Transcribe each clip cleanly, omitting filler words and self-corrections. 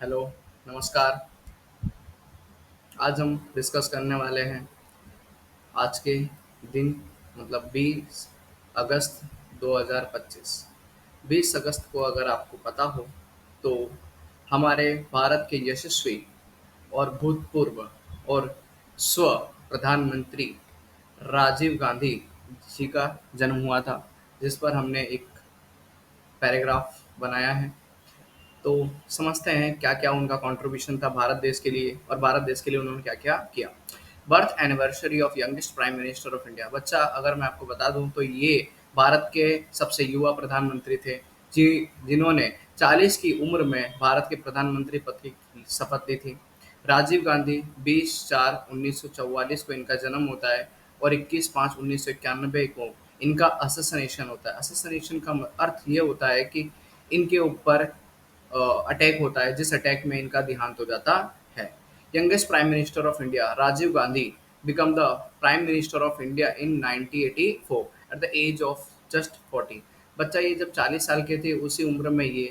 Hello, नमस्कार। आज हम डिस्कस करने वाले हैं आज के दिन मतलब 20 अगस्त 2025। 20 अगस्त को अगर आपको पता हो तो हमारे भारत के यशस्वी और भूतपूर्व और स्व प्रधानमंत्री राजीव गांधी जी का जन्म हुआ था, जिस पर हमने एक पैराग्राफ बनाया है। तो समझते हैं क्या-क्या उनका कंट्रीब्यूशन था भारत देश के लिए और भारत देश के लिए उन्होंने क्या-क्या किया। Birth anniversary of youngest prime minister of India. बच्चा अगर मैं आपको बता दूं तो ये भारत के सबसे युवा प्रधानमंत्री थे जी जिन्होंने 40 की उम्र में भारत के प्रधानमंत्री पद की शपथ ली थी। राजीव गांधी 20/4/1944 को इनका जन्म होता है और 21/5/1991 को इनका असैसिनेशन होता है। असैसिनेशन का अर्थ ये होता है कि इनके ऊपर अटैक होता है, जिस अटैक में इनका देहांत हो जाता है। Youngest prime minister of India Rajiv Gandhi become the prime minister of India in 1984 at the age of just 40। बच्चा ये जब 40 साल के थे उसी उम्र में ये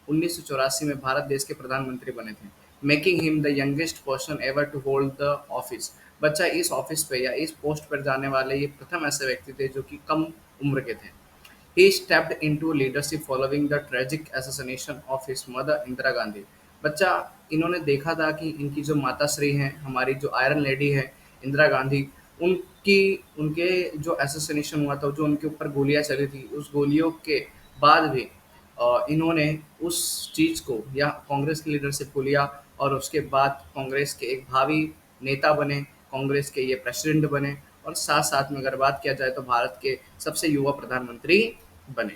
1984 में भारत देश के प्रधानमंत्री बने थे, making him the youngest person ever to hold the office. बच्चा इस ऑफिस पे या इस पोस्ट पर जाने वाले ये प्रथम ऐसे व्यक्ति थे जो कि कम उम्र के थे। He stepped into leadership following the tragic assassination of his mother Indira Gandhi. बच्चा इन्होंने देखा था कि इनकी जो माताश्री हैं, हमारी जो आयरन लेडी है इंदिरा गांधी, उनकी उनके जो असैसिनेशन हुआ था, जो उनके ऊपर गोलियां चली थी, उस गोलियों के बाद भी इन्होंने उस चीज़ को या कांग्रेस की लीडरशिप को लिया और उसके बाद कांग्रेस के एक भावी नेता बने, कांग्रेस के ये प्रेसिडेंट बने और साथ साथ में अगर बात किया जाए तो भारत के सबसे युवा प्रधानमंत्री बने।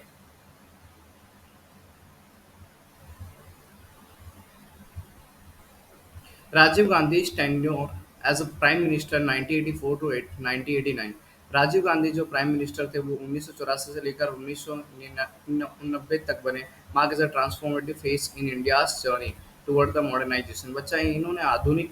Rajiv Gandhi tenure as a prime minister 1984 to 1989। Rajiv Gandhi जो प्राइम मिनिस्टर थे वो 1984 से लेकर 1990 तक बने। Mark as a transformative phase in India's journey toward the modernization. बच्चा इन्होंने आधुनिक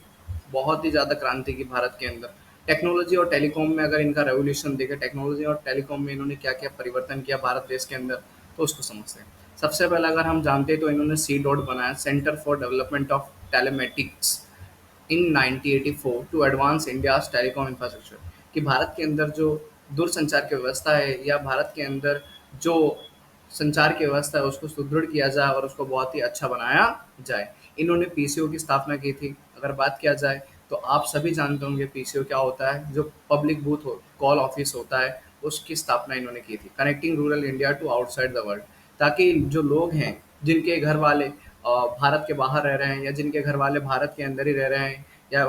बहुत ही ज़्यादा क्रांति की भारत के अंदर। टेक्नोलॉजी और टेलीकॉम में अगर इनका रेवोल्यूशन देखें, टेक्नोलॉजी और टेलीकॉम में इन्होंने क्या-क्या परिवर्तन किया भारत देश के अंदर, तो उसको समझते हैं। सबसे पहले अगर हम जानते हैं तो इन्होंने सी डॉट बनाया, centre for development of telematics in 1984 to advance India's telecom infrastructure. कि भारत के अंदर जो दूरसंचार की व्यवस्था है या भारत के अंदर जो संचार की व्यवस्था है उसको सुदृढ़ किया जाए और उसको बहुत ही अच्छा बनाया जाए। इन्होंने पीसीओ की स्थापना की थी। अगर बात किया जाए तो आप सभी जानते होंगे पीसीओ क्या होता है, जो पब्लिक बूथ हो कॉल ऑफिस होता है, उसकी स्थापना इन्होंने की थी। Connecting rural India to outside the world, ताकि जो लोग हैं जिनके घर वाले भारत के बाहर रह रहे हैं या जिनके घर वाले भारत के अंदर ही रह रहे हैं या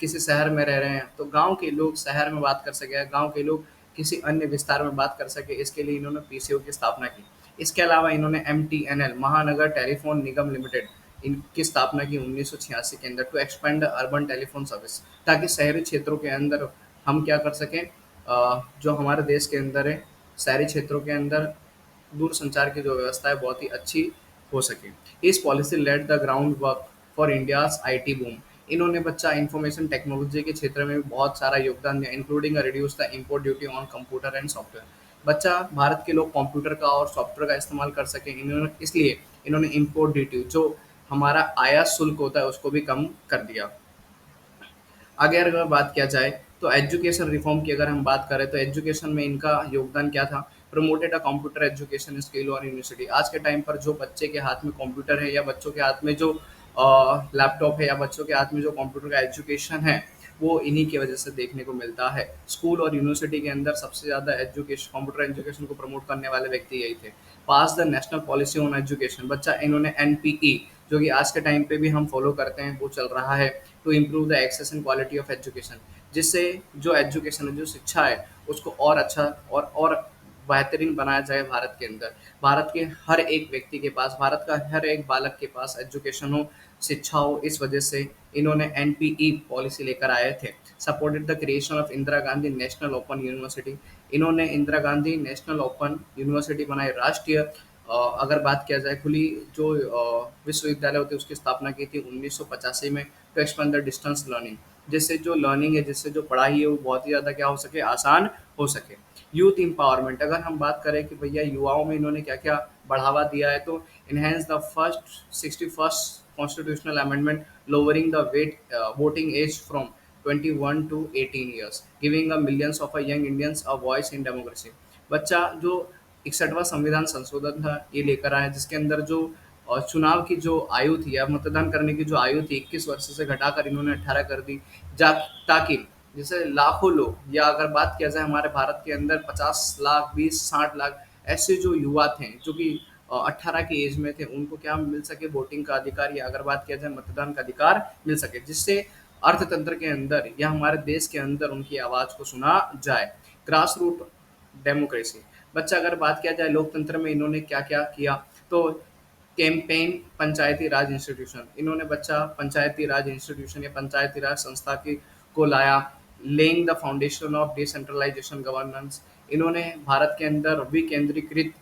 किसी शहर में रह रहे हैं, तो गांव के लोग शहर में बात कर सके, गांव के लोग किसी अन्य विस्तार में बात कर सके, इसके लिए इन्होंने पीसीओ की स्थापना की। इसके अलावा इन्होंने एमटीएनएल महानगर टेलीफोन निगम लिमिटेड इनकी स्थापना की 1986 के अंदर to expand urban telephone service, ताकि शहरी क्षेत्रों के अंदर हम क्या कर सकें, जो हमारे देश के अंदर है शहरी क्षेत्रों के अंदर दूरसंचार की जो व्यवस्था है बहुत ही अच्छी हो सके। इस policy let the ground work for India's IT boom. इन्होंने बच्चा इंफॉर्मेशन टेक्नोलॉजी के क्षेत्र में भी बहुत सारा योगदान दिया, including reduce the import duty on computer and software. बच्चा भारत के लोग कंप्यूटर का और सॉफ्टवेयर का इस्तेमाल कर सकें, इन्होंने इसलिए इन्होंने इम्पोर्ट ड्यूटी जो हमारा आयात शुल्क होता है उसको भी कम कर दिया। आगे अगर बात किया जाए तो एजुकेशन रिफॉर्म की अगर हम बात करें तो एजुकेशन में इनका योगदान क्या था। Promoted a computer education skill और यूनिवर्सिटी। आज के टाइम पर जो बच्चे के हाथ में कंप्यूटर है या बच्चों के हाथ में जो लैपटॉप है या बच्चों के हाथ में जो कंप्यूटर का एजुकेशन है, वो इन्हीं की वजह से देखने को मिलता है। स्कूल और यूनिवर्सिटी के अंदर सबसे ज़्यादा एजुकेशन कंप्यूटर एजुकेशन को प्रमोट करने वाले व्यक्ति यही थे। Passed the national policy on education. बच्चा इन्होंने एनपीई जो कि आज के टाइम पे भी हम फॉलो करते हैं वो चल रहा है, to improve the access and quality of education, जिससे जो एजुकेशन है जो शिक्षा है उसको और अच्छा और बेहतरीन बनाया जाए भारत के अंदर। भारत के हर एक व्यक्ति के पास, भारत का हर एक बालक के पास एजुकेशन हो, शिक्षा हो। इस वजह से इन्होंने एनपीई पॉलिसी लेकर आए थे। Supported the creation of Indira Gandhi national open university. इन्होंने Indira Gandhi national open university बनाई, राष्ट्रीय अगर बात किया जाए खुली जो विश्वविद्यालय होते हैं उसकी स्थापना की थी 1985 में, to expand the distance learning, जिससे जो लर्निंग है, जिससे जो पढ़ाई है वो बहुत ही ज़्यादा क्या हो सके, आसान हो सके। यूथ एम्पावरमेंट अगर हम बात करें कि भैया युवाओं में इन्होंने क्या क्या बढ़ावा दिया है, तो enhance the first 61st constitutional amendment lowering the voting age from 21 to 18 years, giving a millions of a young Indians a voice in democracy। बच्चा जो 61वां संविधान संशोधन था ये लेकर आया, जिसके अंदर जो चुनाव की जो आयु थी या मतदान करने की जो आयु थी 21 वर्ष से घटाकर इन्होंने 18 कर दी, जा ताकि जैसे लाखों लोग, या अगर बात किया जाए हमारे भारत के अंदर 50 लाख, 20-60 लाख ऐसे जो युवा थे जो कि 18 की एज में थे, उनको क्या मिल सके, वोटिंग का अधिकार, या अगर बात किया जाए मतदान का अधिकार मिल सके, जिससे अर्थतंत्र के अंदर या हमारे देश के अंदर उनकी आवाज को सुना जाए। Grass root democracy. बच्चा अगर बात किया जाए लोकतंत्र में इन्होंने क्या क्या किया, तो कैंपेन पंचायती राज इंस्टीट्यूशन, इन्होंने बच्चा पंचायती राज इंस्टीट्यूशन या पंचायती राज संस्था की को लाया। Laying the foundation of decentralization governance, इन्होंने भारत के अंदर विकेंद्रीकृत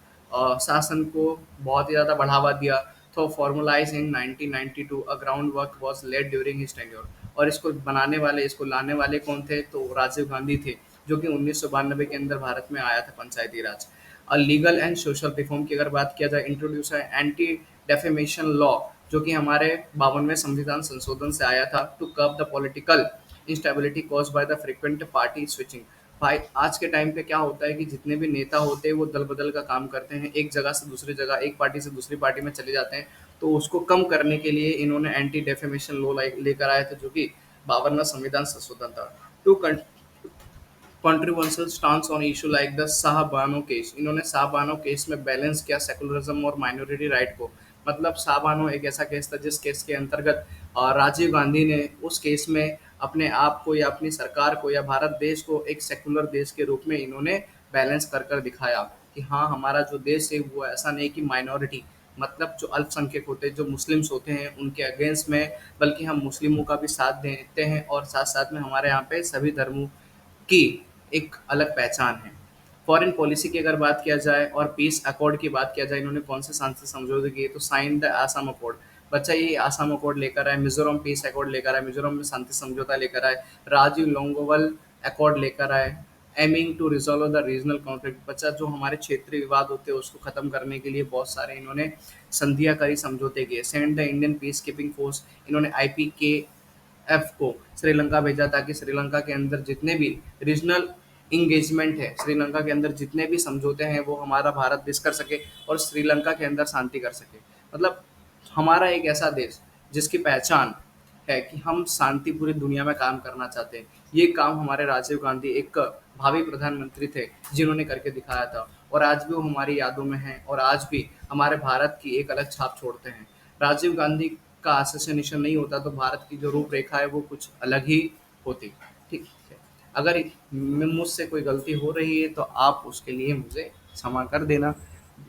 शासन को बहुत ही ज़्यादा बढ़ावा दिया। तो formulize in 1992 a ground work was laid during his tenure, और इसको बनाने वाले, इसको लाने वाले कौन थे, तो राजीव गांधी थे, जो कि 1992 के अंदर भारत में आया था पंचायती राज। और लीगल एंड सोशल रिफॉर्म की अगर बात किया जाए, इंट्रोड्यूस है एंटी डेफेमेशन लॉ, जो कि हमारे 52वें संविधान संशोधन से आया था, to curb the political instability cause by the frequent party switching. भाई आज के टाइम पे क्या होता है कि जितने भी नेता होते हैं वो दल बदल का काम करते हैं, एक जगह से दूसरी जगह, एक पार्टी से दूसरी पार्टी में चले जाते हैं। तो उसको कम करने के लिए इन्होंने एंटी डेफेमेशन लॉ लेकर आए थे, जो कि 52वां संविधान संशोधन था। To controversial stance on issue like the Shah Bano case, इन्होंने शाहबानो केस में बैलेंस किया सेकुलरिज्म और माइनॉरिटी राइट को। मतलब शाहबानो एक ऐसा केस था जिस केस के अंतर्गत राजीव गांधी ने उस केस में अपने आप को या अपनी सरकार को या भारत देश को एक सेकुलर देश के रूप में इन्होंने बैलेंस कर कर दिखाया कि हाँ, हमारा जो देश है वो ऐसा नहीं कि माइनॉरिटी, मतलब जो अल्पसंख्यक होते हैं, जो मुस्लिम्स होते हैं उनके अगेंस्ट में, बल्कि हम मुस्लिमों का भी साथ देते हैं, और साथ साथ में हमारे यहाँ पे सभी धर्मों की एक अलग पहचान है। फॉरेन पॉलिसी की अगर बात किया जाए और पीस अकॉर्ड की बात किया जाए, इन्होंने कौन से शांति समझौते किए, तो साइन द आसाम अकॉर्ड। बच्चा ये आसाम अकॉर्ड लेकर आए, मिजोरम पीस अकॉर्ड लेकर आए, मिजोरम में शांति समझौता लेकर आए, राजीव लोंगोवाल अकॉर्ड लेकर आए, aiming to resolve the regional conflict. बच्चा जो हमारे क्षेत्रीय विवाद होते हैं उसको खत्म करने के लिए बहुत सारे इन्होंने संधियां करी, समझौते किए। Send the Indian peace keeping force, इन्होंने आईपीके एफ को श्रीलंका भेजा, ताकि श्रीलंका के अंदर जितने भी रीजनल इंगेजमेंट है, श्रीलंका के अंदर जितने भी समझौते हैं वो हमारा भारत देश कर सके और श्रीलंका के अंदर शांति कर सके। मतलब हमारा एक ऐसा देश जिसकी पहचान है कि हम शांति पूरी दुनिया में काम करना चाहते हैं। ये काम हमारे राजीव गांधी एक भावी प्रधानमंत्री थे जिन्होंने करके दिखाया था, और आज भी वो हमारी यादों में हैं और आज भी हमारे भारत की एक अलग छाप छोड़ते हैं। राजीव गांधी का असैसिनेशन नहीं होता तो भारत की जो रूपरेखा है वो कुछ अलग ही होती। ठीक है, अगर मुझसे कोई गलती हो रही है तो आप उसके लिए मुझे क्षमा कर देना।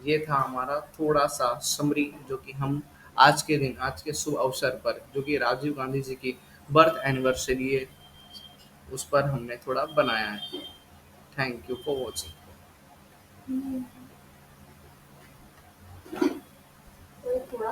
ये था हमारा थोड़ा सा समरी, जो कि हम आज के दिन, आज के शुभ अवसर पर, जो कि राजीव गांधी जी की बर्थ एनिवर्सरी है, उस पर हमने थोड़ा बनाया है। Thank you for watching.